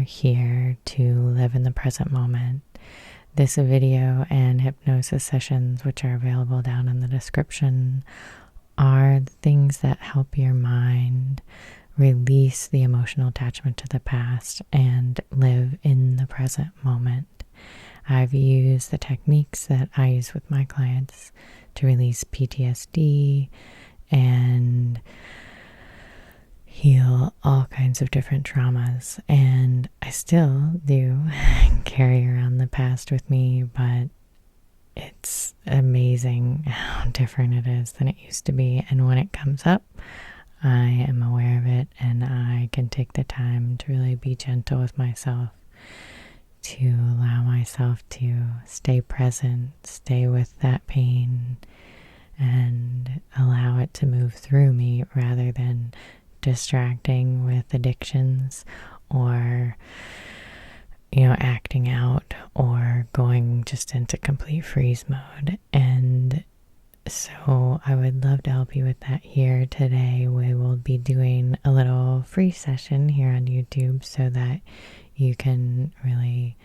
here to live in the present moment. This video and hypnosis sessions, which are available down in the description, are the things that help your mind release the emotional attachment to the past and live in the present moment. I've used the techniques that I use with my clients to release PTSD and heal all kinds of different traumas, and I still do carry around the past with me, but it's amazing how different it is than it used to be. And when it comes up, I am aware of it, and I can take the time to really be gentle with myself, to allow myself to stay present, stay with that pain, and allow it to move through me rather than distracting with addictions or acting out or going just into complete freeze mode. And so I would love to help you with that here today. We will be doing a little free session here on YouTube so that you can really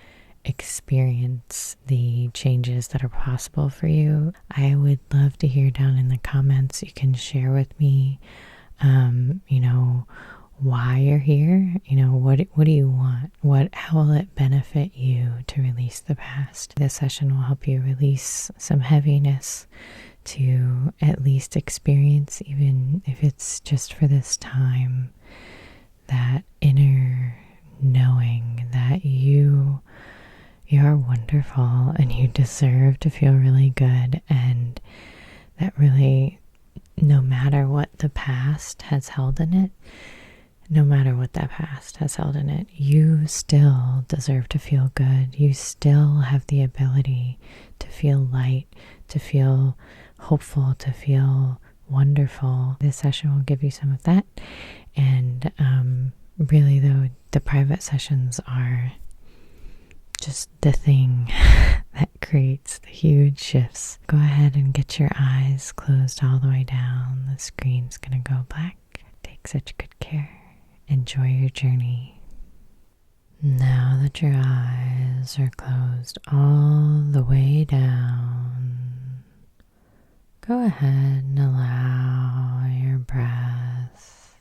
experience the changes that are possible for you. I would love to hear down in the comments. You can share with me why you're here. What do you want? How will it benefit you to release the past? This session will help you release some heaviness to at least experience, even if it's just for this time, that inner knowing that you are wonderful and you deserve to feel really good, and that really, no matter what the past has held in it, you still deserve to feel good. You still have the ability to feel light, to feel hopeful, to feel wonderful. This session will give you some of that. And really, though, the private sessions are just the thing that creates the huge shifts. Go ahead and get your eyes closed all the way down. The screen's gonna go black. Take such good care. Enjoy your journey. Now that your eyes are closed all the way down, go ahead and allow your breath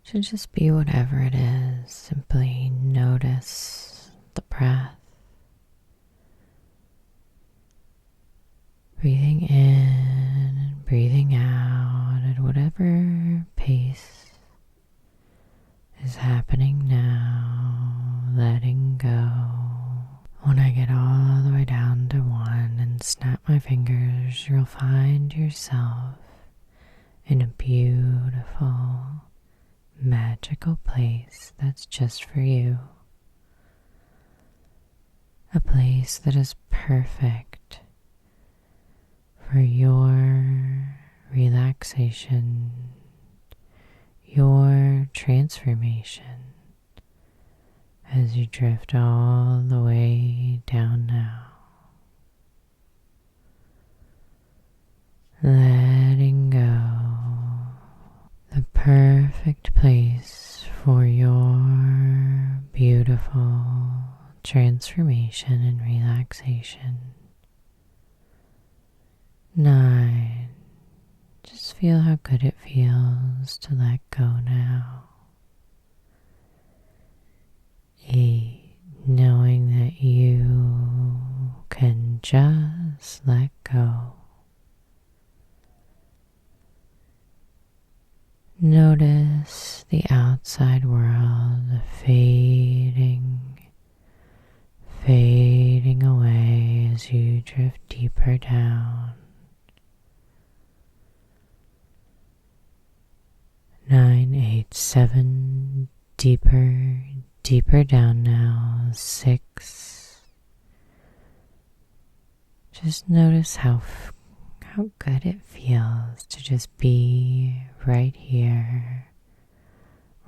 to just be whatever it is. Simply notice the breath. Breathing in and breathing out at whatever pace is happening now, letting go. When I get all the way down to 1 and snap my fingers, you'll find yourself in a beautiful, magical place that's just for you. A place that is perfect for your relaxation, your transformation, as you drift all the way down now. Letting go. The perfect place for your beautiful transformation and relaxation. 9. Just feel how good it feels to let go now. 8. Knowing that you can just let go. Notice the outside world fading away as you drift deeper down. 9, 8, 7, deeper down now. 6. Just notice how good it feels to just be right here,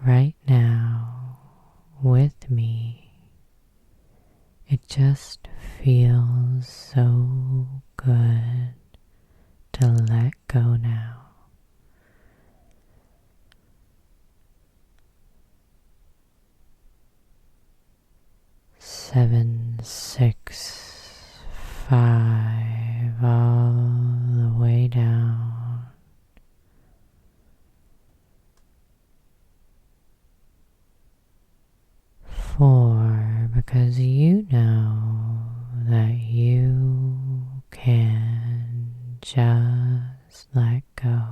right now, with me. It just feels so good to let go now. 7, 6, 5, all the way down. 4, because you know that you can just let go.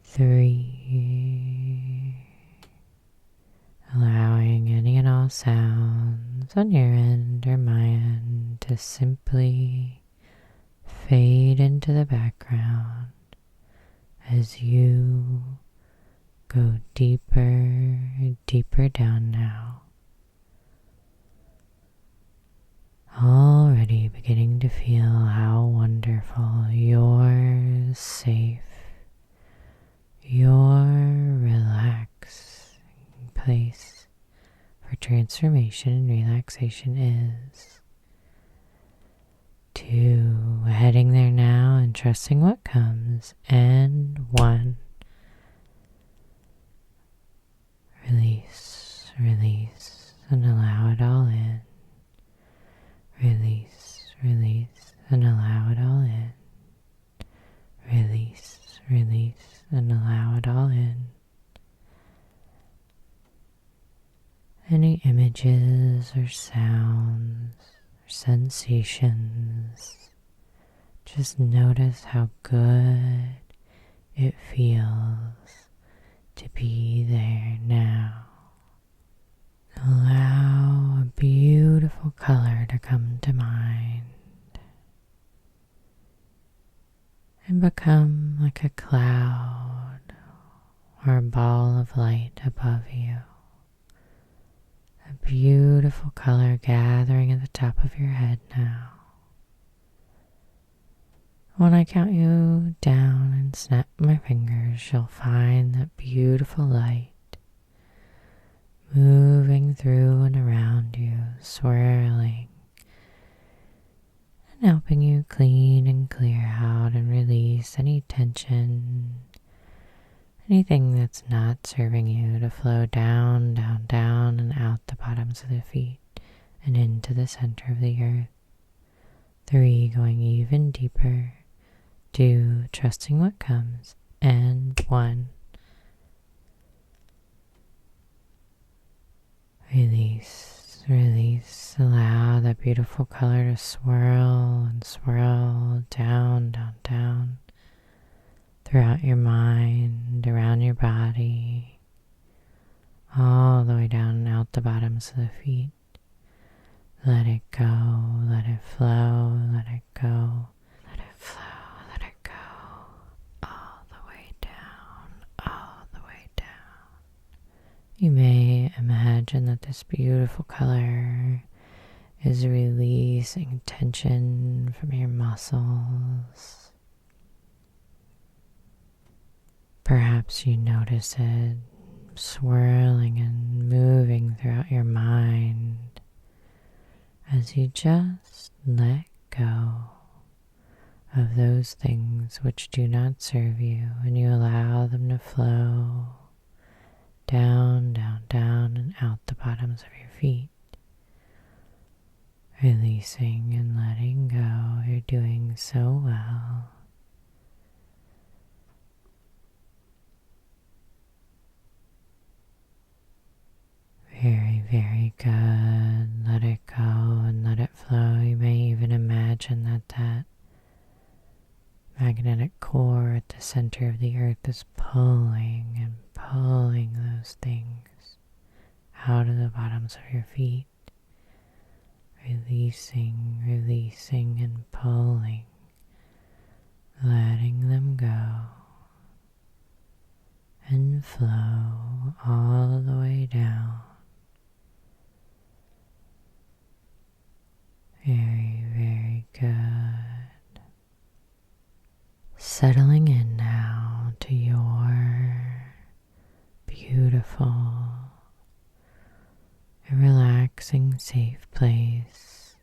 3, allowing any and all sounds on your end or my end to simply fade into the background as you go deeper, deeper down now. Already beginning to feel how wonderful you're safe, your relaxing place for transformation and relaxation is. 2, heading there now and trusting what comes. And 1, release, release, and allow it all in. Release, release, and allow it all in. Release, release, and allow it all in. Any images or sounds or sensations, just notice how good it feels to be there now. Allow a beautiful color to come to mind and become like a cloud or a ball of light above you. A beautiful color gathering at the top of your head now. When I count you down and snap my fingers, you'll find that beautiful light moving through and around you, swirling and helping you clean and clear out and release any tension, anything that's not serving you to flow down, down, down and out the bottoms of the feet and into the center of the earth. 3, going even deeper. 2, trusting what comes. And 1, release, release. Allow that beautiful color to swirl and swirl down, down, down throughout your mind, around your body, all the way down and out the bottoms of the feet. Let it go, let it flow, let it go, let it flow, let it go, all the way down, all the way down. You may imagine that this beautiful color is releasing tension from your muscles. Perhaps you notice it swirling and moving throughout your mind as you just let go of those things which do not serve you and you allow them to flow down, down, down and out the bottoms of your feet. Releasing and letting go. You're doing so well. Very, very good. Let it go and let it flow. You may even imagine that that magnetic core at the center of the earth is pulling and pulling those things out of the bottoms of your feet. Releasing, releasing and pulling. Letting them go. And flow all the way down. Very, very good. Settling in now to your beautiful and relaxing, safe place.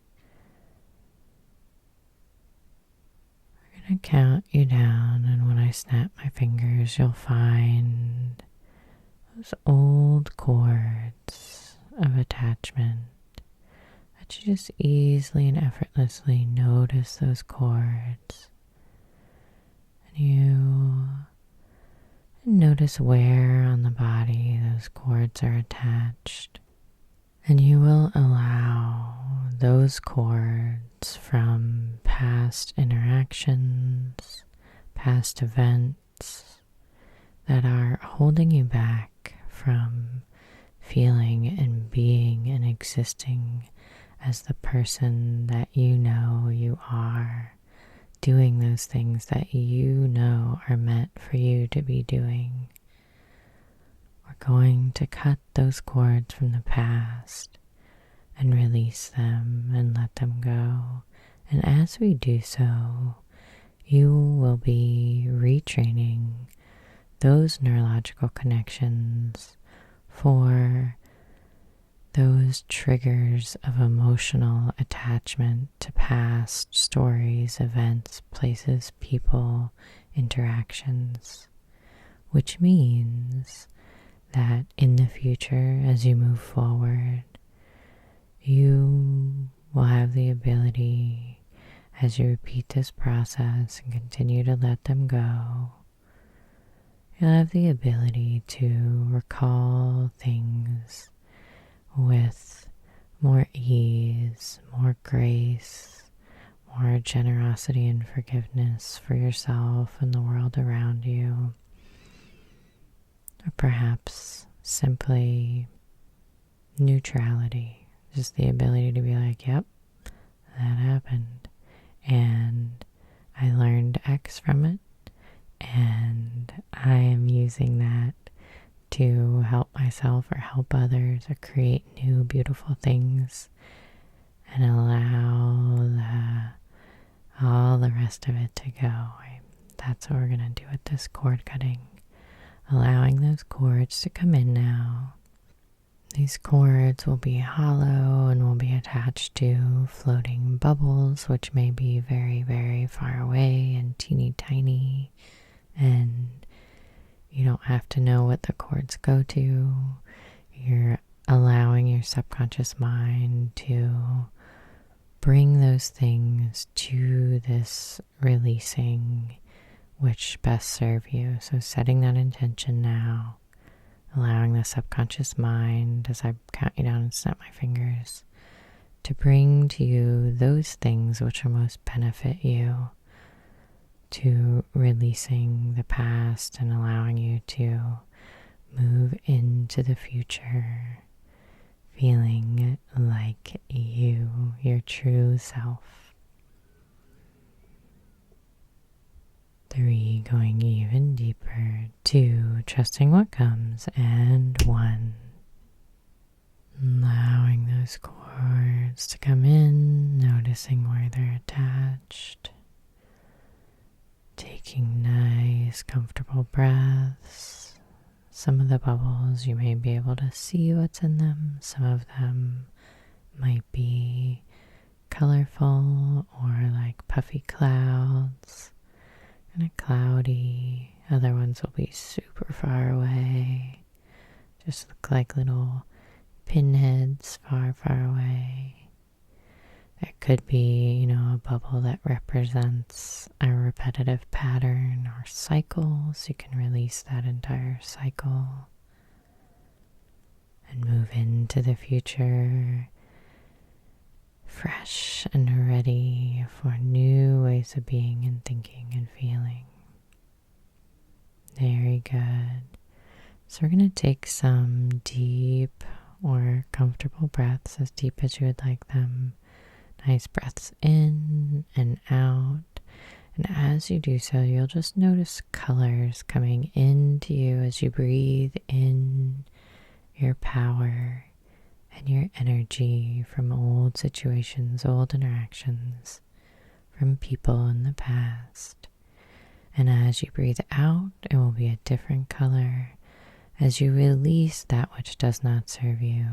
We're going to count you down, and when I snap my fingers, you'll find those old cords of attachment, that you just easily and effortlessly notice those cords. And you notice where on the body those cords are attached. And you will allow those cords from past interactions, past events that are holding you back from feeling and being and existing as the person that you know you are, doing those things that you know are meant for you to be doing. We're going to cut those cords from the past and release them and let them go. And as we do so, you will be retraining those neurological connections for those triggers of emotional attachment to past stories, events, places, people, interactions, which means that in the future, as you move forward, you will have the ability, as you repeat this process and continue to let them go, you'll have the ability to recall things with more ease, more grace, more generosity and forgiveness for yourself and the world around you. Or perhaps simply neutrality, just the ability to be like, yep, that happened. And I learned X from it, and I am using that to help myself or help others or create new beautiful things, and allow all the rest of it to go. That's what we're going to do with this cord cutting. Allowing those cords to come in now. These cords will be hollow and will be attached to floating bubbles, which may be very, very far away and teeny tiny. And you don't have to know what the cords go to. You're allowing your subconscious mind to bring those things to this releasing which best serve you. So setting that intention now, allowing the subconscious mind, as I count you down and snap my fingers, to bring to you those things which will most benefit you, to releasing the past and allowing you to move into the future, feeling like you, your true self. 3, going even deeper. 2, trusting what comes. And 1, allowing those cords to come in, noticing where they're attached. Taking nice, comfortable breaths. Some of the bubbles, you may be able to see what's in them. Some of them might be colorful or like puffy clouds. Kind of cloudy. Other ones will be super far away. Just look like little pinheads far, far away. There could be, a bubble that represents a repetitive pattern or cycle, so you can release that entire cycle and move into the future fresh and ready for new ways of being and thinking and feeling. Very good. So we're going to take some deep or comfortable breaths, as deep as you would like them. Nice breaths in and out. And as you do so, you'll just notice colors coming into you as you breathe in your power and your energy from old situations, old interactions, from people in the past. And as you breathe out, it will be a different color as you release that which does not serve you,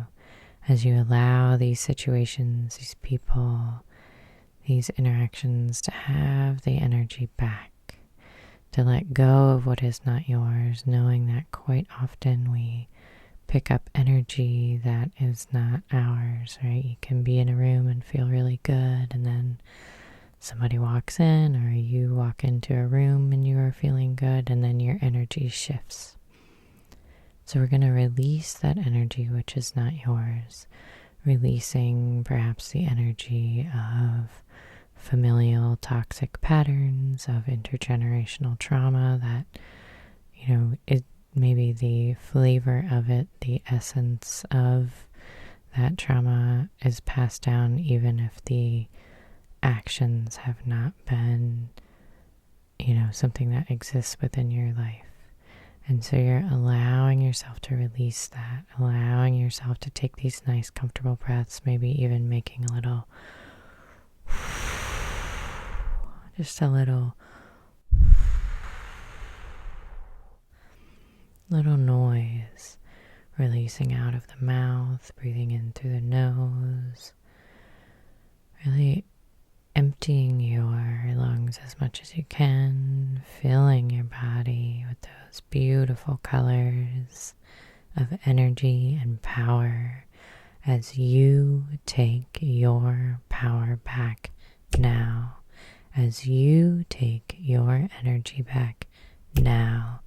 as you allow these situations, these people, these interactions to have the energy back, to let go of what is not yours, knowing that quite often we pick up energy that is not ours, right? You can be in a room and feel really good, and then somebody walks in, or you walk into a room and you are feeling good, and then your energy shifts. So we're going to release that energy which is not yours, releasing perhaps the energy of familial toxic patterns, of intergenerational trauma that, it maybe the flavor of it, the essence of that trauma is passed down, even if the actions have not been, something that exists within your life. And so you're allowing yourself to release that, allowing yourself to take these nice, comfortable breaths, maybe even making a little, just a little noise, releasing out of the mouth, breathing in through the nose, really emptying your lungs as much as you can, filling your body with those beautiful colors of energy and power as you take your power back now, as you take your energy back now,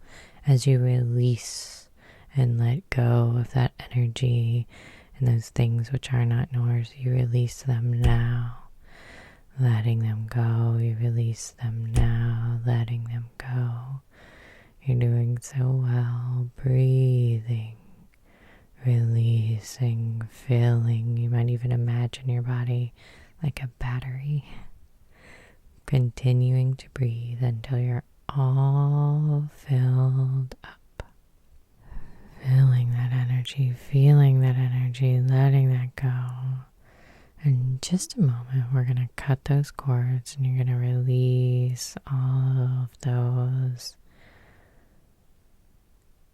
as you release and let go of that energy and those things which are not yours. You release them now, letting them go. You release them now, letting them go. You're doing so well, breathing, releasing, filling. You might even imagine your body like a battery, continuing to breathe until you're all filled up. Feeling that energy, feeling that energy, letting that go. In just a moment, we're going to cut those cords and you're going to release all of those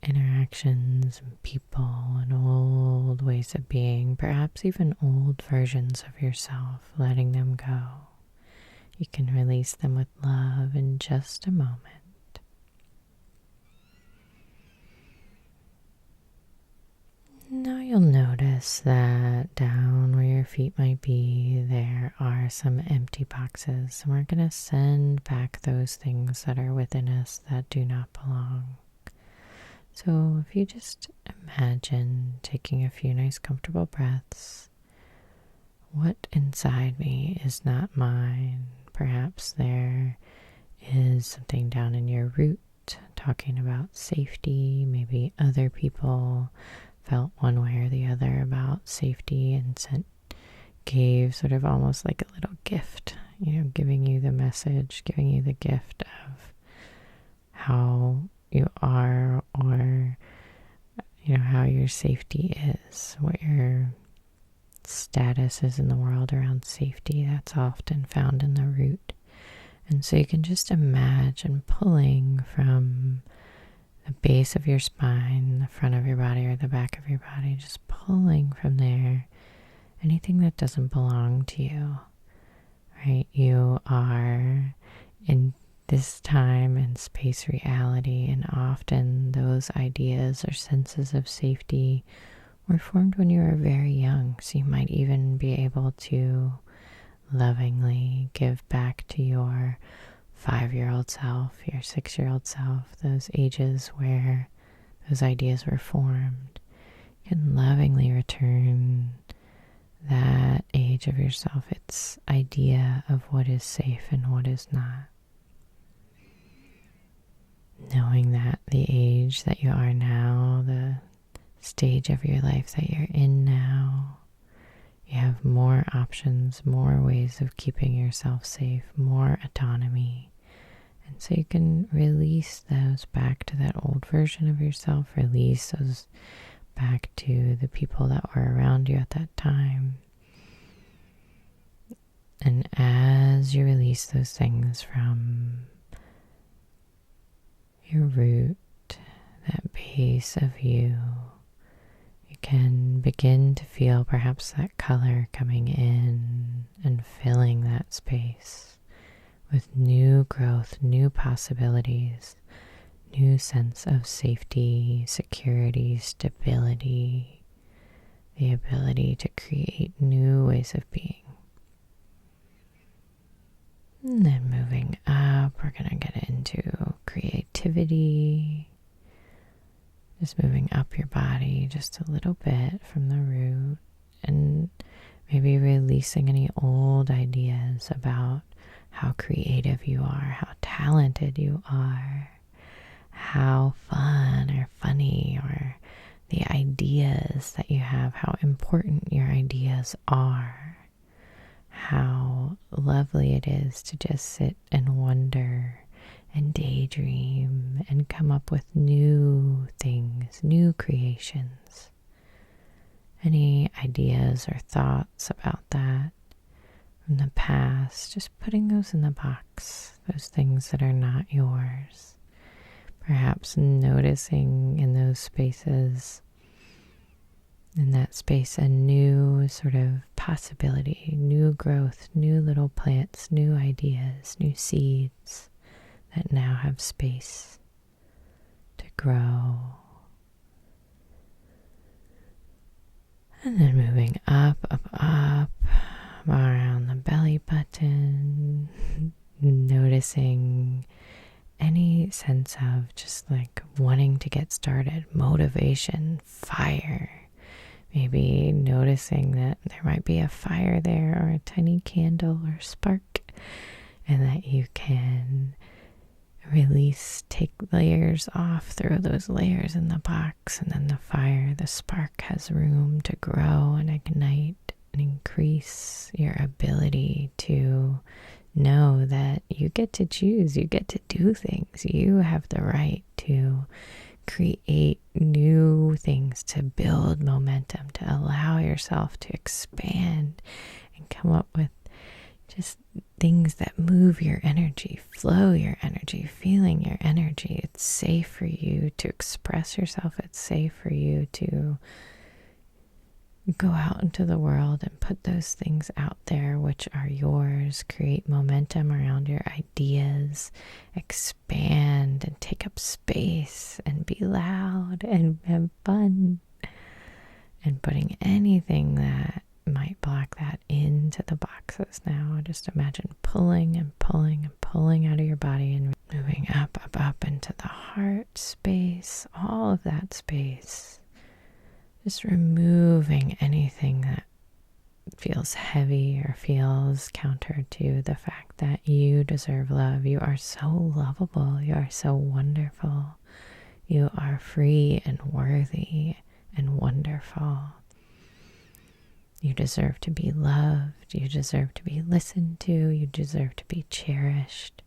interactions and people and old ways of being, perhaps even old versions of yourself, letting them go. You can release them with love in just a moment. Now you'll notice that down where your feet might be, there are some empty boxes. And we're going to send back those things that are within us that do not belong. So if you just imagine taking a few nice comfortable breaths, what inside me is not mine? Perhaps there is something down in your root talking about safety. Maybe other people felt one way or the other about safety and gave sort of almost like a little gift, giving you the message, giving you the gift of how you are, or how your safety is, what your status is in the world around safety. That's often found in the root. And so you can just imagine pulling from the base of your spine, the front of your body, or the back of your body, just pulling from there anything that doesn't belong to you, right? You are in this time and space reality, and often those ideas or senses of safety were formed when you were very young. So you might even be able to lovingly give back to your 5-year-old self, your 6-year-old self, those ages where those ideas were formed. You can lovingly return that age of yourself, its idea of what is safe and what is not. Knowing that the age that you are now, the stage of your life that you're in now, you have more options, more ways of keeping yourself safe, more autonomy. And so you can release those back to that old version of yourself, release those back to the people that were around you at that time. And as you release those things from your root, that base of you, you can begin to feel perhaps that color coming in and filling that space with new growth, new possibilities, new sense of safety, security, stability, the ability to create new ways of being. And then moving up, we're going to get into creativity. Just moving up your body just a little bit from the root, and maybe releasing any old ideas about how creative you are, how talented you are, how fun or funny or the ideas that you have, how important your ideas are, how lovely it is to just sit and wonder and daydream and come up with new things, new creations. Any ideas or thoughts about that from the past, just putting those in the box, those things that are not yours. Perhaps noticing in those spaces, in that space, a new sort of possibility, new growth, new little plants, new ideas, new seeds that now have space to grow. And then moving up, around the belly button, noticing any sense of just like wanting to get started, motivation, fire. Maybe noticing that there might be a fire there or a tiny candle or spark, and that you can release, take layers off, throw those layers in the box, and then the fire, the spark has room to grow and ignite and increase your ability to know that you get to choose, you get to do things, you have the right to create new things, to build momentum, to allow yourself to expand and come up with just things that move your energy, flow your energy, feeling your energy. It's safe for you to express yourself. It's safe for you to go out into the world and put those things out there which are yours. Create momentum around your ideas. Expand and take up space and be loud and have fun. And putting anything that might block that into the boxes now. Just imagine pulling and pulling and pulling out of your body and moving up into the heart space, all of that space. Just removing anything that feels heavy or feels counter to the fact that you deserve love. You are so lovable. You are so wonderful. You are free and worthy and wonderful. You deserve to be loved. You deserve to be listened to. You deserve to be cherished.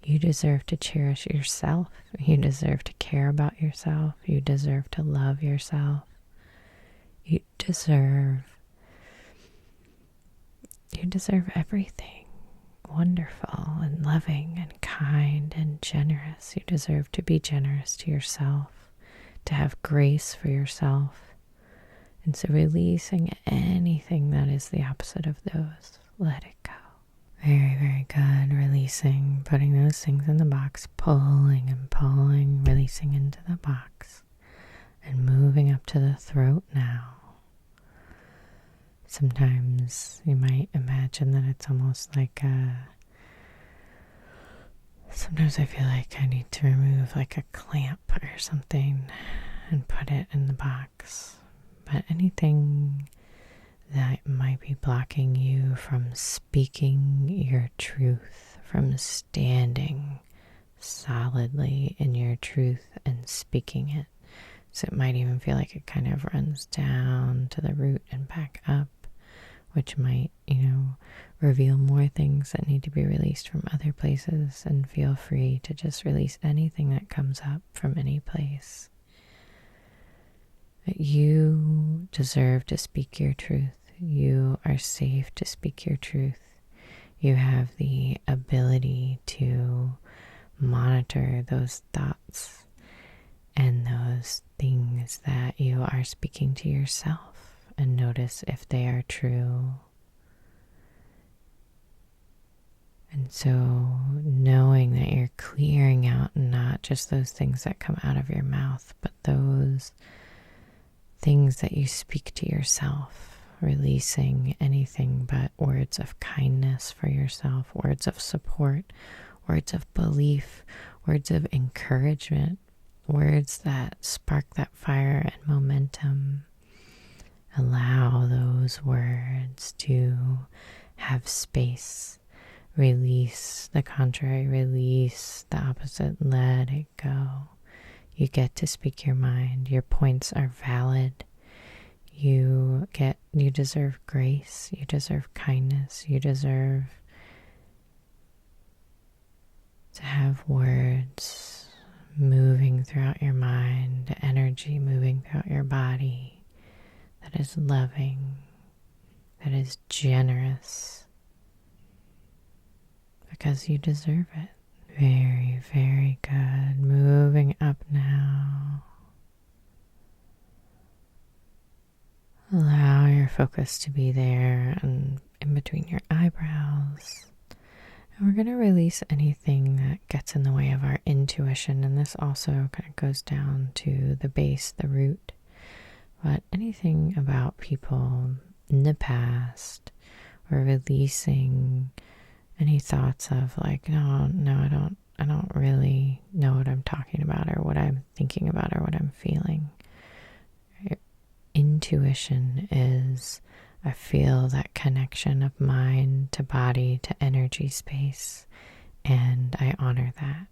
You deserve to cherish yourself. You deserve to care about yourself. You deserve to love yourself. You deserve everything wonderful and loving and kind and generous. You deserve to be generous to yourself, to have grace for yourself. And so releasing anything that is the opposite of those, let it go. Very, very good. Releasing, putting those things in the box, pulling and pulling, releasing into the box, and moving up to the throat now. Sometimes you might imagine that it's almost like sometimes I feel like I need to remove like a clamp or something and put it in the box. But anything that might be blocking you from speaking your truth, from standing solidly in your truth and speaking it. So it might even feel like it kind of runs down to the root and back up, which might, reveal more things that need to be released from other places. And feel free to just release anything that comes up from any place. That you deserve to speak your truth. You are safe to speak your truth. You have the ability to monitor those thoughts and those things that you are speaking to yourself, and notice if they are true. And so knowing that you're clearing out not just those things that come out of your mouth, but those things that you speak to yourself, releasing anything but words of kindness for yourself, words of support, words of belief, words of encouragement, words that spark that fire and momentum. Allow those words to have space. Release the contrary, release the opposite, let it go. You get to speak your mind. Your points are valid. You deserve grace. You deserve kindness. You deserve to have words moving throughout your mind, energy moving throughout your body that is loving, that is generous, because you deserve it. Very, very good. Moving up now. Allow your focus to be there and in between your eyebrows. And we're going to release anything that gets in the way of our intuition. And this also kind of goes down to the base, the root. But anything about people in the past, or releasing any thoughts of like, no, I don't really know what I'm talking about or what I'm thinking about or what I'm feeling. Intuition is, I feel that connection of mind to body to energy space, and I honor that.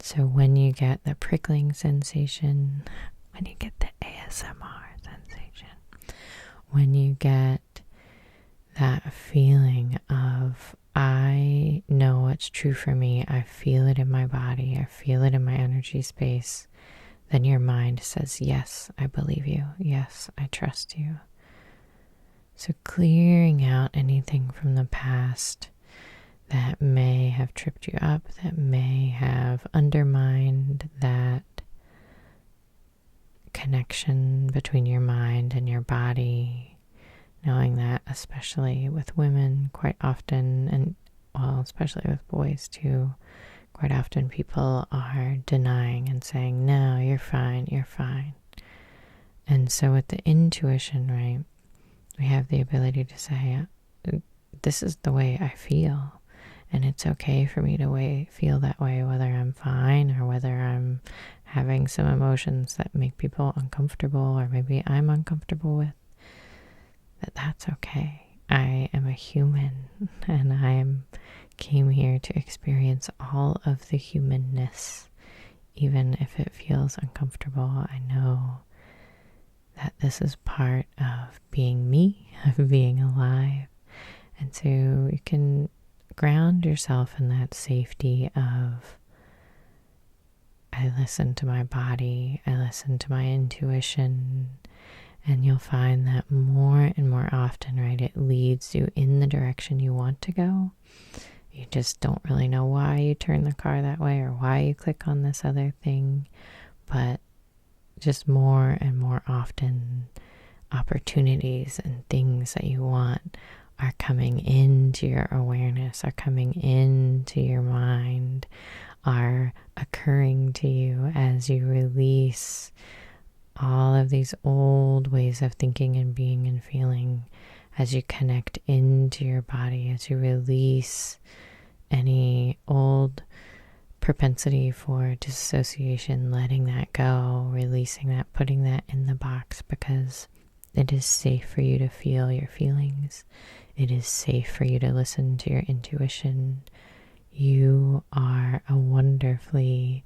So when you get the prickling sensation, when you get the ASMR sensation, when you get that feeling of, I know what's true for me, I feel it in my body, I feel it in my energy space, then your mind says, yes, I believe you. Yes, I trust you. So clearing out anything from the past that may have tripped you up, that may have undermined that connection between your mind and your body, knowing that especially with women quite often, and well, especially with boys too, quite often people are denying and saying, no, you're fine, you're fine. And so with the intuition, right, we have the ability to say, this is the way I feel. And it's okay for me to feel that way, whether I'm fine or whether I'm having some emotions that make people uncomfortable or maybe I'm uncomfortable with. That's okay. I am a human and came here to experience all of the humanness, even if it feels uncomfortable. I know that this is part of being me, of being alive. And so you can ground yourself in that safety of, I listen to my body, I listen to my intuition, and you'll find that more and more often, right, it leads you in the direction you want to go. You just don't really know why you turn the car that way or why you click on this other thing, but just more and more often, opportunities and things that you want are coming into your awareness, are coming into your mind, are occurring to you as you release all of these old ways of thinking and being and feeling, as you connect into your body, as you release any old propensity for disassociation, letting that go, releasing that, putting that in the box, because it is safe for you to feel your feelings. It is safe for you to listen to your intuition. You are a wonderfully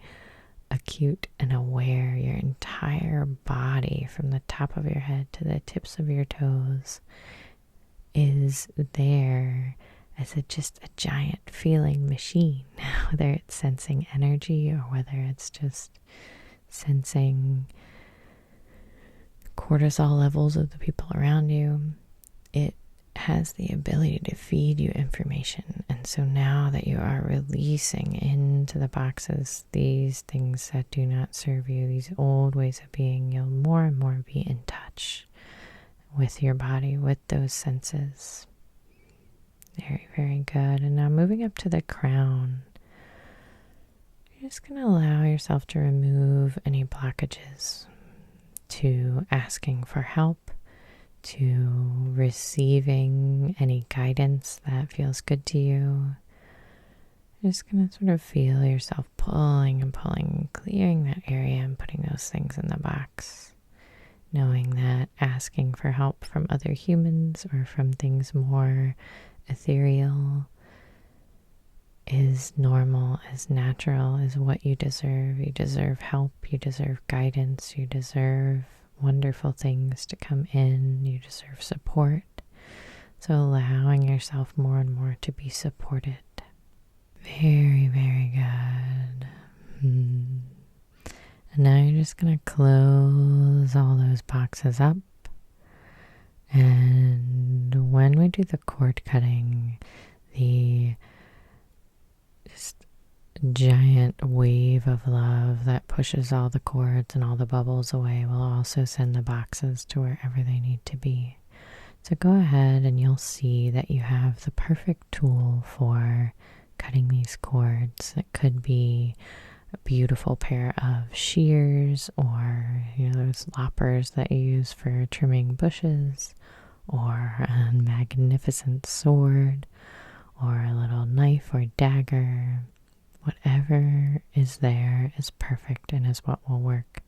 acute and aware. Your entire body, from the top of your head to the tips of your toes, is there as just a giant feeling machine, whether it's sensing energy or whether it's just sensing cortisol levels of the people around you. It has the ability to feed you information. And so now that you are releasing into the boxes these things that do not serve you, these old ways of being, you'll more and more be in touch with your body, with those senses. Very, very good. And now moving up to the crown, you're just going to allow yourself to remove any blockages to asking for help, to receiving any guidance that feels good to you. You're just going to sort of feel yourself pulling and pulling, clearing that area and putting those things in the box. Knowing that asking for help from other humans or from things more ethereal is normal, is natural, is what you deserve. You deserve help, you deserve guidance, you deserve wonderful things to come in, you deserve support. So allowing yourself more and more to be supported. Very, very good. And now you're just going to close all those boxes up. And when we do the cord cutting, the just giant wave of love that pushes all the cords and all the bubbles away will also send the boxes to wherever they need to be. So go ahead and you'll see that you have the perfect tool for cutting these cords. It could be a beautiful pair of shears, or those loppers that you use for trimming bushes, or a magnificent sword, or a little knife or dagger. Whatever is there is perfect and is what will work.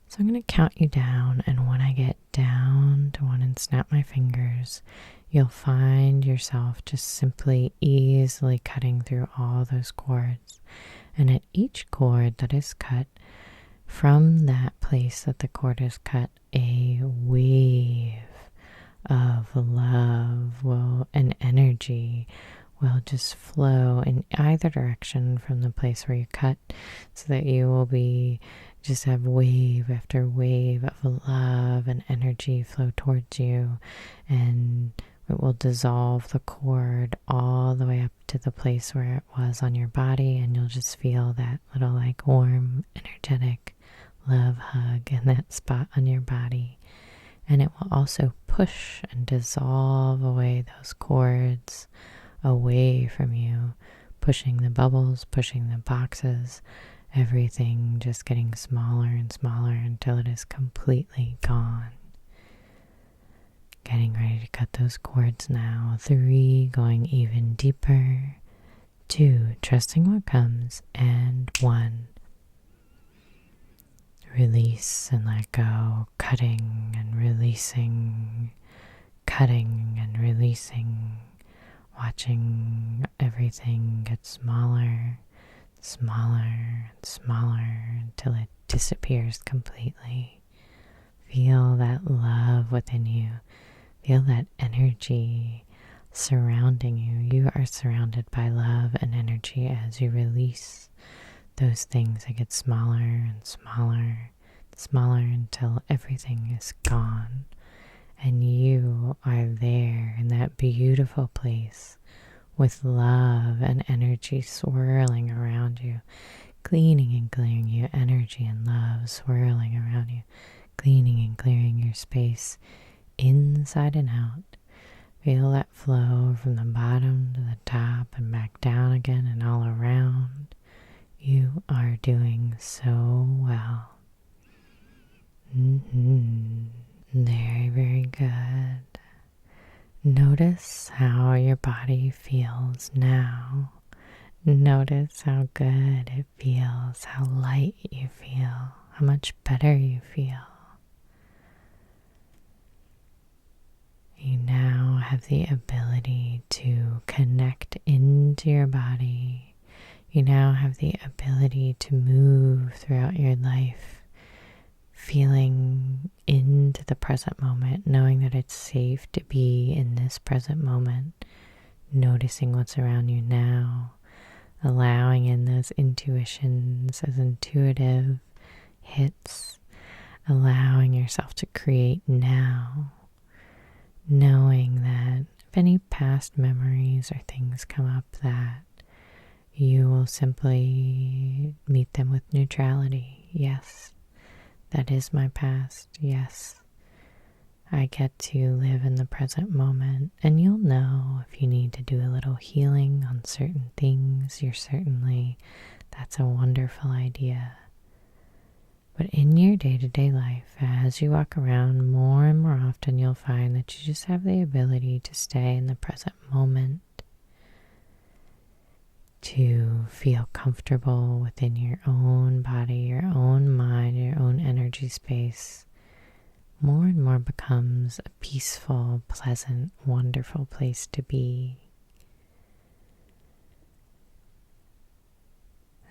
So I'm going to count you down, and when I get down to 1 and snap my fingers, you'll find yourself just simply easily cutting through all those cords. And at each cord that is cut, from that place that the cord is cut, a wave of love and energy will just flow in either direction from the place where you cut, so that you will just have wave after wave of love and energy flow towards you, and it will dissolve the cord all the way up to the place where it was on your body, and you'll just feel that little warm, energetic love hug in that spot on your body. And it will also push and dissolve away those cords away from you, pushing the bubbles, pushing the boxes, everything just getting smaller and smaller until it is completely gone. Getting ready to cut those cords now. 3, going even deeper. 2, trusting what comes. And 1, release and let go. Cutting and releasing. Cutting and releasing. Watching everything get smaller, smaller, and smaller until it disappears completely. Feel that love within you. Feel that energy surrounding you. You are surrounded by love and energy as you release those things that get smaller and smaller, smaller until everything is gone. And you are there in that beautiful place with love and energy swirling around you, cleaning and clearing you, energy and love swirling around you, cleaning and clearing your space inside and out. Feel that flow from the bottom to the top and back down again and all around. You are doing so well. Very, very good. Notice how your body feels now. Notice how good it feels, how light you feel, how much better you feel. You now have the ability to connect into your body. You now have the ability to move throughout your life, feeling into the present moment, knowing that it's safe to be in this present moment, noticing what's around you now, allowing in those intuitions, those intuitive hits, allowing yourself to create now, knowing that if any past memories or things come up, that you will simply meet them with neutrality. Yes, that is my past. Yes, I get to live in the present moment, and you'll know if you need to do a little healing on certain things. That's a wonderful idea. But in your day-to-day life, as you walk around, more and more often you'll find that you just have the ability to stay in the present moment, to feel comfortable within your own body, your own mind, your own energy space. More and more becomes a peaceful, pleasant, wonderful place to be.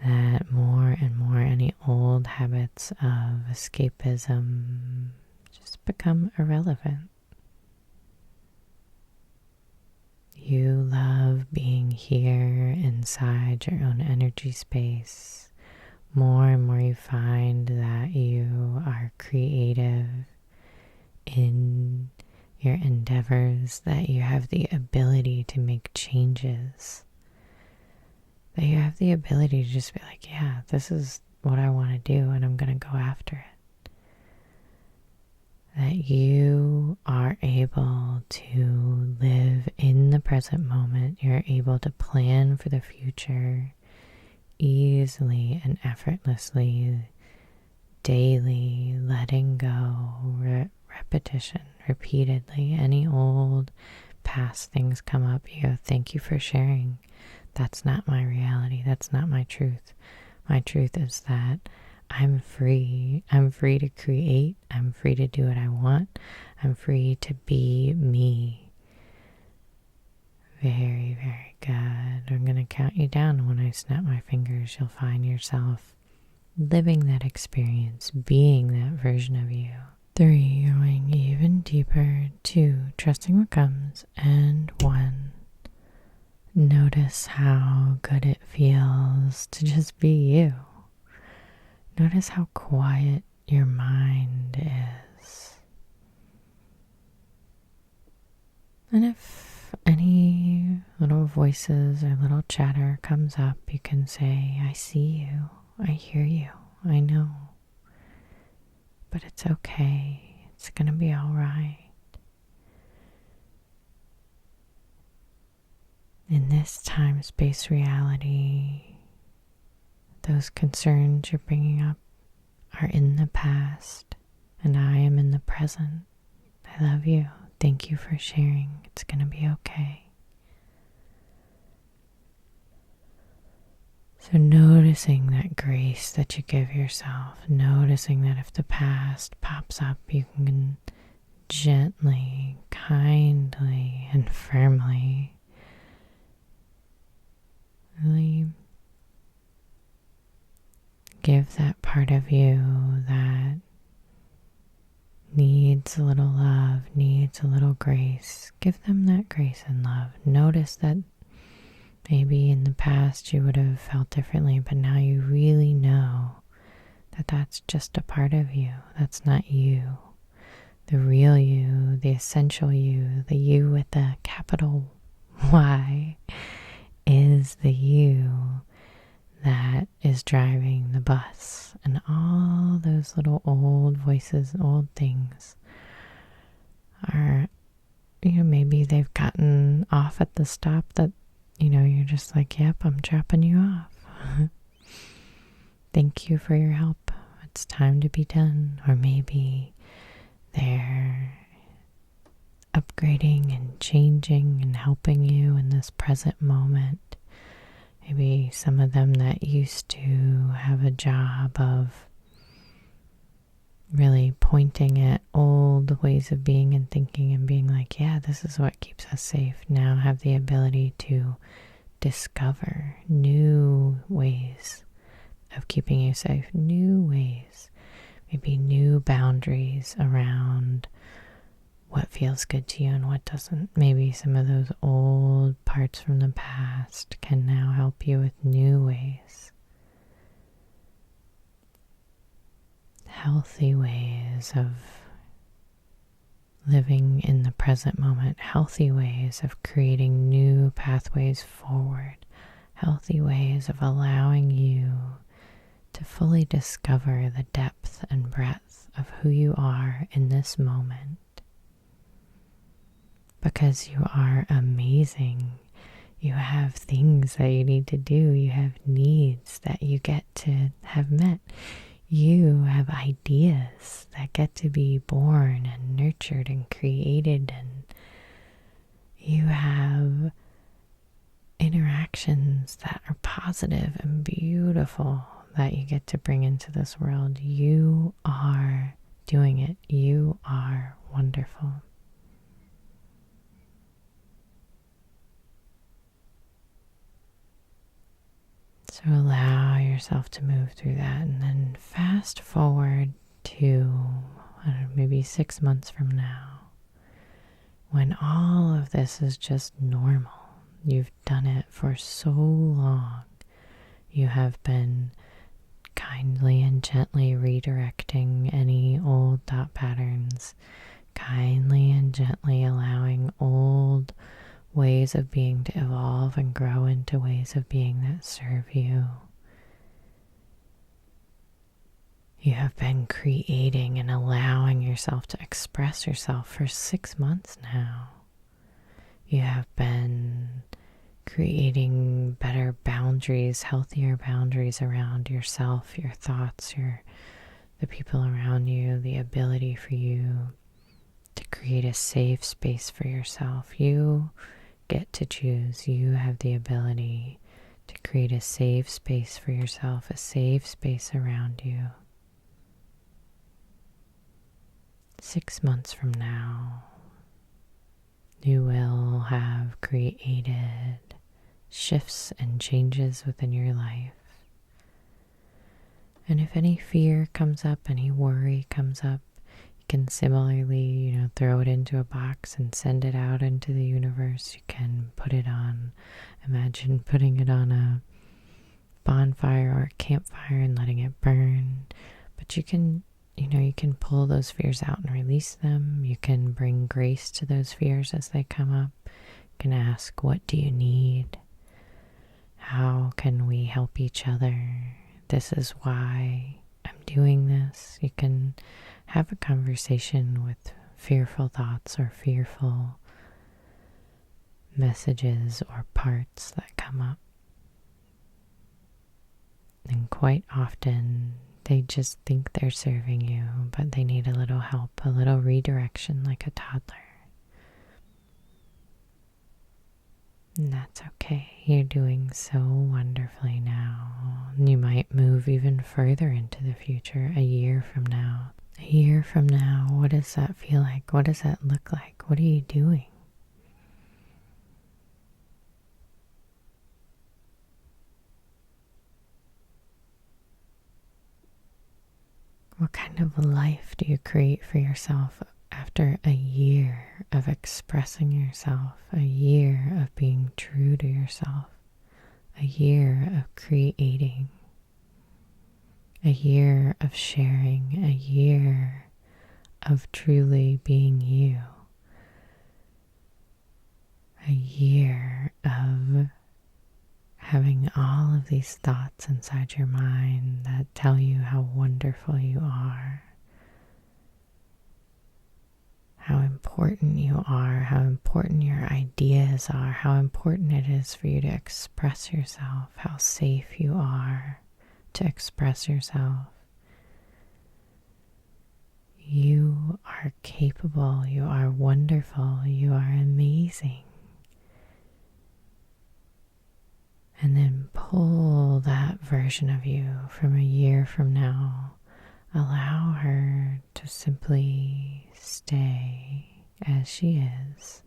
That more and more any old habits of escapism just become irrelevant. You love being here inside your own energy space. More and more you find that you are creative in your endeavors, that you have the ability to make changes, that you have the ability to just be like, yeah, this is what I want to do and I'm going to go after it. That you are able to live in the present moment. You're able to plan for the future easily and effortlessly, daily, letting go, repetition, repeatedly. Any old past things come up, you go, thank you for sharing. That's not my reality. That's not my truth. My truth is that I'm free. I'm free to create. I'm free to do what I want. I'm free to be me. Very, very good. I'm going to count you down. When I snap my fingers, you'll find yourself living that experience, being that version of you. 3, going even deeper. 2, trusting what comes. And 1, notice how good it feels to just be you. Notice how quiet your mind is. And if any little voices or little chatter comes up, you can say, I see you, I hear you, I know. But it's okay, it's gonna be all right. In this time-space reality, those concerns you're bringing up are in the past, and I am in the present. I love you. Thank you for sharing. It's going to be okay. So noticing that grace that you give yourself, noticing that if the past pops up, you can gently, kindly, and firmly really give that part of you that needs a little love, needs a little grace. Give them that grace and love. Notice that maybe in the past you would have felt differently, but now you really know that that's just a part of you. That's not you. The real you, the essential you, the you with the capital Y is the you that is driving the bus. And all those little old voices, old things are, maybe they've gotten off at the stop that, you're just like, yep, I'm dropping you off. Thank you for your help. It's time to be done. Or maybe they're upgrading and changing and helping you in this present moment. Maybe some of them that used to have a job of really pointing at old ways of being and thinking and being like, yeah, this is what keeps us safe, now have the ability to discover new ways of keeping you safe, new ways, maybe new boundaries around what feels good to you and what doesn't. Maybe some of those old parts from the past can now help you with new ways. Healthy ways of living in the present moment, healthy ways of creating new pathways forward, healthy ways of allowing you to fully discover the depth and breadth of who you are in this moment. because you are amazing. You have things that you need to do. You have needs that you get to have met. You have ideas that get to be born and nurtured and created, and you have interactions that are positive and beautiful that you get to bring into this world. You are doing it. You are wonderful. So allow yourself to move through that, and then fast forward to, I don't know, maybe 6 months from now, when all of this is just normal. You've done it for so long. You have been kindly and gently redirecting any old thought patterns, kindly and gently allowing old ways of being to evolve and grow into ways of being that serve you. You have been creating and allowing yourself to express yourself for 6 months now. You have been creating better boundaries, healthier boundaries around yourself, your thoughts, the people around you, the ability for you to create a safe space for yourself. You get to choose. You have the ability to create a safe space for yourself, a safe space around you. 6 months from now, you will have created shifts and changes within your life. And if any fear comes up, any worry comes up, you can similarly, throw it into a box and send it out into the universe. You can imagine putting it on a bonfire or a campfire and letting it burn. But you can pull those fears out and release them. You can bring grace to those fears as they come up. You can ask, what do you need? How can we help each other? This is why I'm doing this. You can have a conversation with fearful thoughts or fearful messages or parts that come up. And quite often, they just think they're serving you, but they need a little help, a little redirection like a toddler. And that's okay. You're doing so wonderfully now. You might move even further into the future, a year from now. A year from now, what does that feel like? What does that look like? What are you doing? What kind of life do you create for yourself after a year of expressing yourself, a year of being true to yourself, a year of creating, a year of sharing, a year of truly being you, a year of having all of these thoughts inside your mind that tell you how wonderful you are, how important you are, how important your ideas are, how important it is for you to express yourself, how safe you are to express yourself. You are capable, you are wonderful, you are amazing. And then pull that version of you from a year from now. Allow her to simply stay as she is,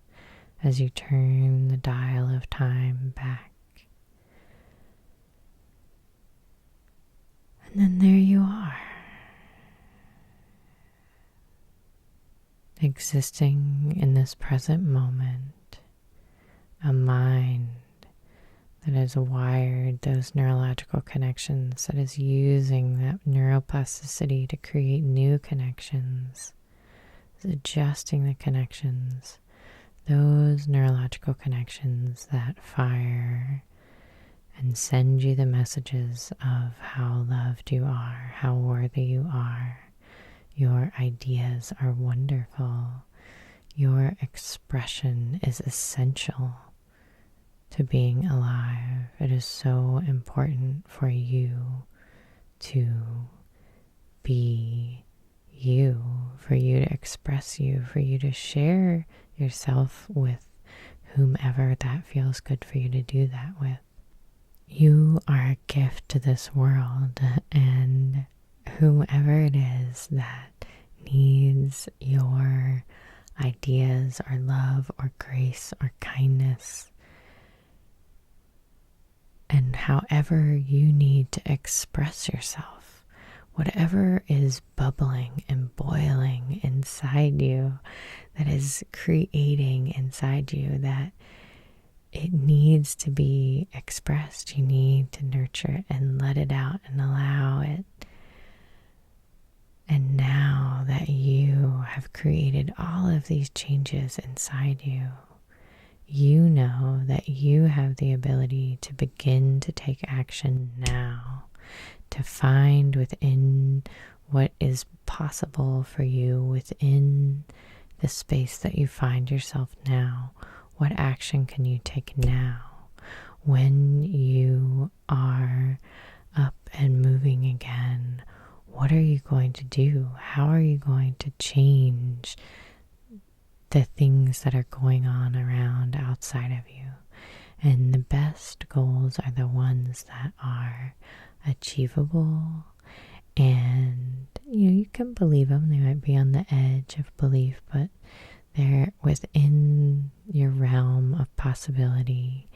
as you turn the dial of time back. And then there you are, existing in this present moment, a mind that has wired those neurological connections, that is using that neuroplasticity to create new connections, is adjusting the connections, those neurological connections that fire and send you the messages of how loved you are, how worthy you are. Your ideas are wonderful. Your expression is essential to being alive. It is so important for you to be you, for you to express you, for you to share yourself with whomever that feels good for you to do that with. You are a gift to this world, and whomever it is that needs your ideas or love or grace or kindness, and however you need to express yourself, whatever is bubbling and boiling inside you, that is creating inside you, that it needs to be expressed. You need to nurture it and let it out and allow it. And now that you have created all of these changes inside you, you know that you have the ability to begin to take action now, to find within what is possible for you within the space that you find yourself now. What action can you take now when you are up and moving again? What are you going to do? How are you going to change the things that are going on around outside of you? And the best goals are the ones that are achievable, and you can believe them. They might be on the edge of belief, but they're within your realm of possibility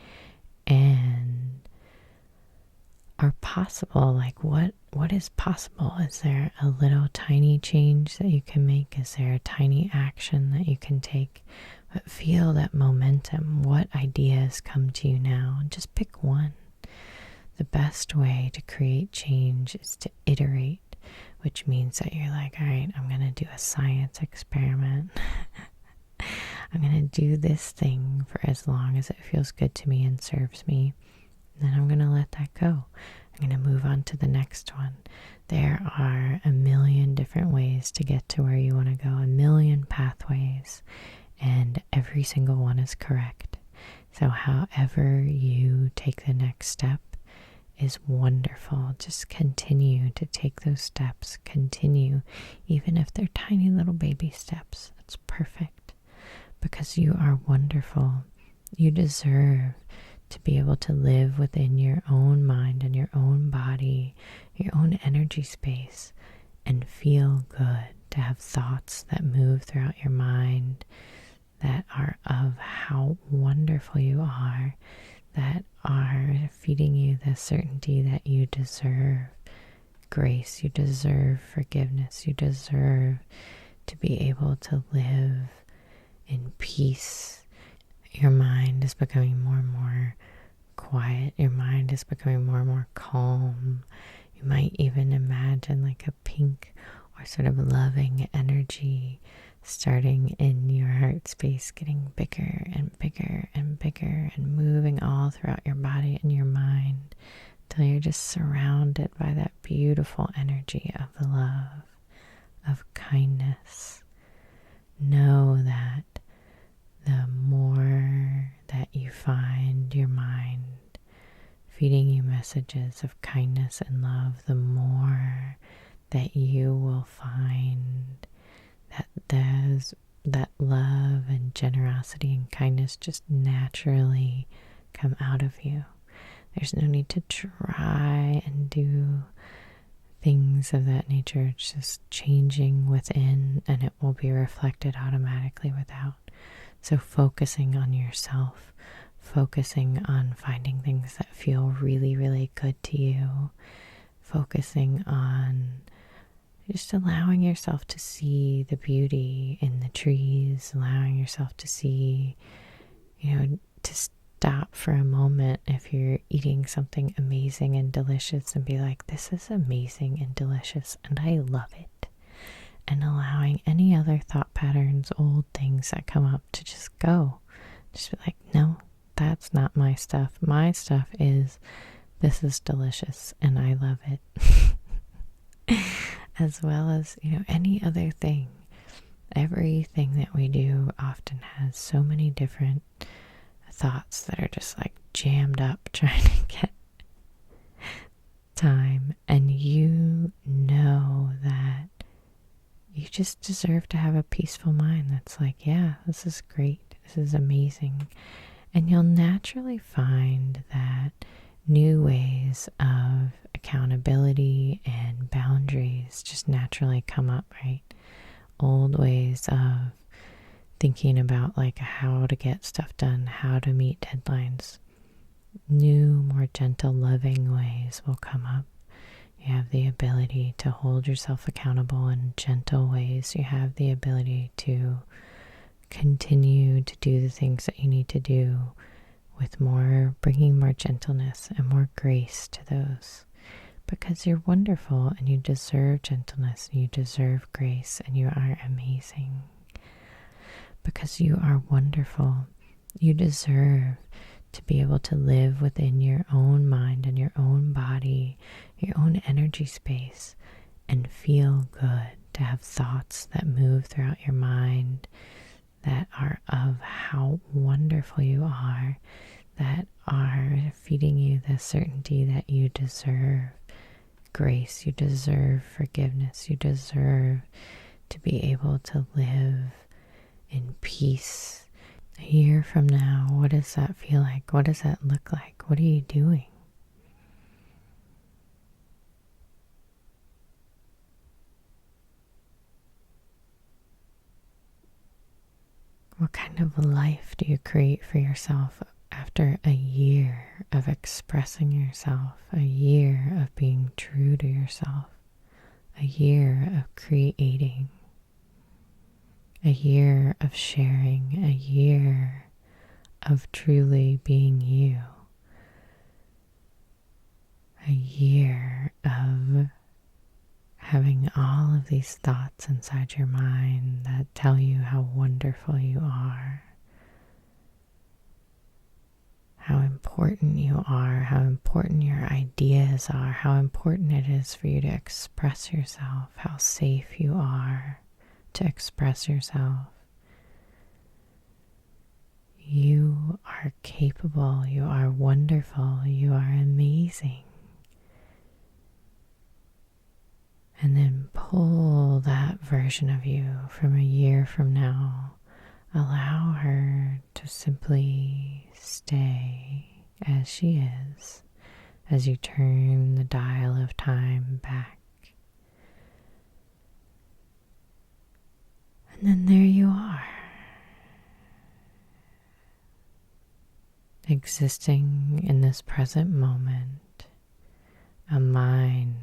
and are possible. Like what is possible? Is there a little tiny change that you can make? Is there a tiny action that you can take? But feel that momentum. What ideas come to you now? And just pick one. The best way to create change is to iterate, which means that you're like, all right, I'm going to do a science experiment. I'm going to do this thing for as long as it feels good to me and serves me. Then I'm going to let that go. I'm going to move on to the next one. There are a million different ways to get to where you want to go, a million pathways, and every single one is correct. So however you take the next step is wonderful. Just continue to take those steps. Continue, even if they're tiny little baby steps. That's perfect, because you are wonderful. You deserve to be able to live within your own mind and your own body, your own energy space, and feel good, to have thoughts that move throughout your mind that are of how wonderful you are, that are feeding you the certainty that you deserve grace, you deserve forgiveness, you deserve to be able to live in peace. Your mind is becoming more and more quiet. Your mind is becoming more and more calm. You might even imagine like a pink or sort of loving energy starting in your heart space, getting bigger and bigger and bigger and moving all throughout your body and your mind until you're just surrounded by that beautiful energy of love, of kindness. Know that the more that you find your mind feeding you messages of kindness and love, the more that you will find that love and generosity and kindness just naturally come out of you. There's no need to try and do things of that nature. It's just changing within, and it will be reflected automatically without. So focusing on yourself, focusing on finding things that feel really, really good to you, focusing on just allowing yourself to see the beauty in the trees, allowing yourself to see, to stop for a moment if you're eating something amazing and delicious and be like, this is amazing and delicious and I love it. And allowing any other thought patterns, old things that come up, to just go. Just be like, no, that's not my stuff. My stuff is, this is delicious and I love it. As well as, any other thing. Everything that we do often has so many different thoughts that are just like jammed up trying to get time. And you know that you just deserve to have a peaceful mind that's like, yeah, this is great. This is amazing. And you'll naturally find that new ways of accountability and boundaries just naturally come up, right? Old ways of thinking about like how to get stuff done, how to meet deadlines. New, more gentle, loving ways will come up. You have the ability to hold yourself accountable in gentle ways. You have the ability to continue to do the things that you need to do with bringing more gentleness and more grace to those. Because you're wonderful and you deserve gentleness and you deserve grace and you are amazing. Because you are wonderful, you deserve to be able to live within your own mind and your own body, your own energy space, and feel good, to have thoughts that move throughout your mind that are of how wonderful you are, that are feeding you the certainty that you deserve grace, you deserve forgiveness, you deserve to be able to live in peace. A year from now, what does that feel like? What does that look like? What are you doing? What kind of life do you create for yourself after a year of expressing yourself, a year of being true to yourself, a year of creating, a year of sharing, a year of truly being you, a year of having all of these thoughts inside your mind that tell you how wonderful you are, how important you are, how important your ideas are, how important it is for you to express yourself, how safe you are to express yourself. You are capable, you are wonderful, you are amazing. And then pull that version of you from a year from now. Allow her to simply stay as she is as you turn the dial of time back. And then there you are, existing in this present moment, a mind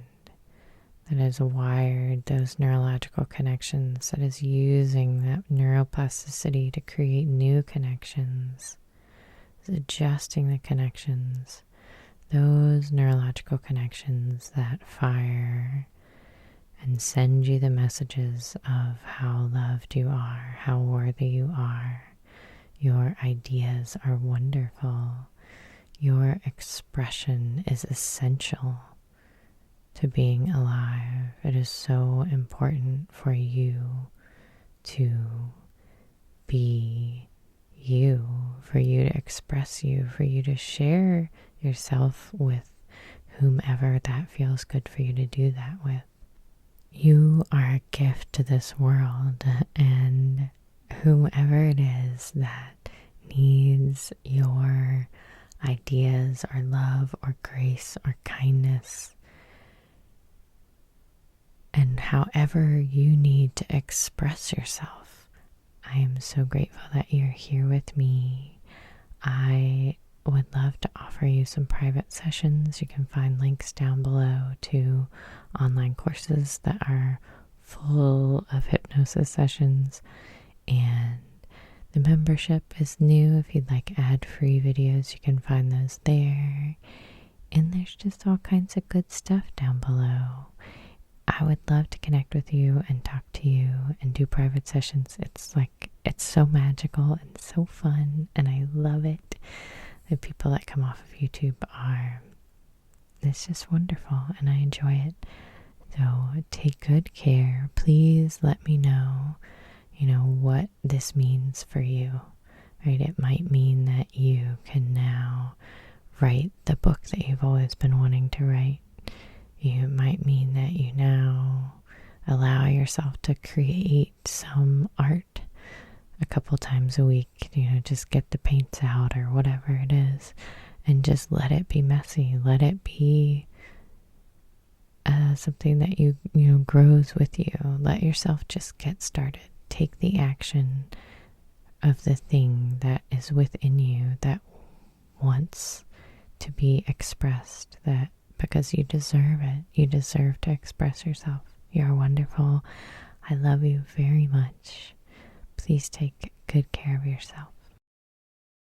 that has wired those neurological connections, that is using that neuroplasticity to create new connections, is adjusting the connections, those neurological connections that fire and send you the messages of how loved you are, how worthy you are. Your ideas are wonderful. Your expression is essential to being alive. It is so important for you to be you, for you to express you, for you to share yourself with whomever that feels good for you to do that with. You are a gift to this world, and whomever it is that needs your ideas or love or grace or kindness, and however you need to express yourself, I am so grateful that you're here with me. I would love to offer you some private sessions. You can find links down below to online courses that are full of hypnosis sessions, and the membership is new. If you'd like ad-free videos, you can find those there, and there's just all kinds of good stuff down below. I would love to connect with you and talk to you and do private sessions. It's so magical and so fun, and I love it. The people that come off of YouTube it's just wonderful, and I enjoy it. So take good care. Please let me know, what this means for you, right? It might mean that you can now write the book that you've always been wanting to write. It might mean that you now allow yourself to create some art a couple times a week, just get the paints out or whatever it is, and just let it be messy. Let it be something that grows with you. Let yourself just get started. Take the action of the thing that is within you that wants to be expressed, that because you deserve it. You deserve to express yourself. You're wonderful. I love you very much. Please take good care of yourself.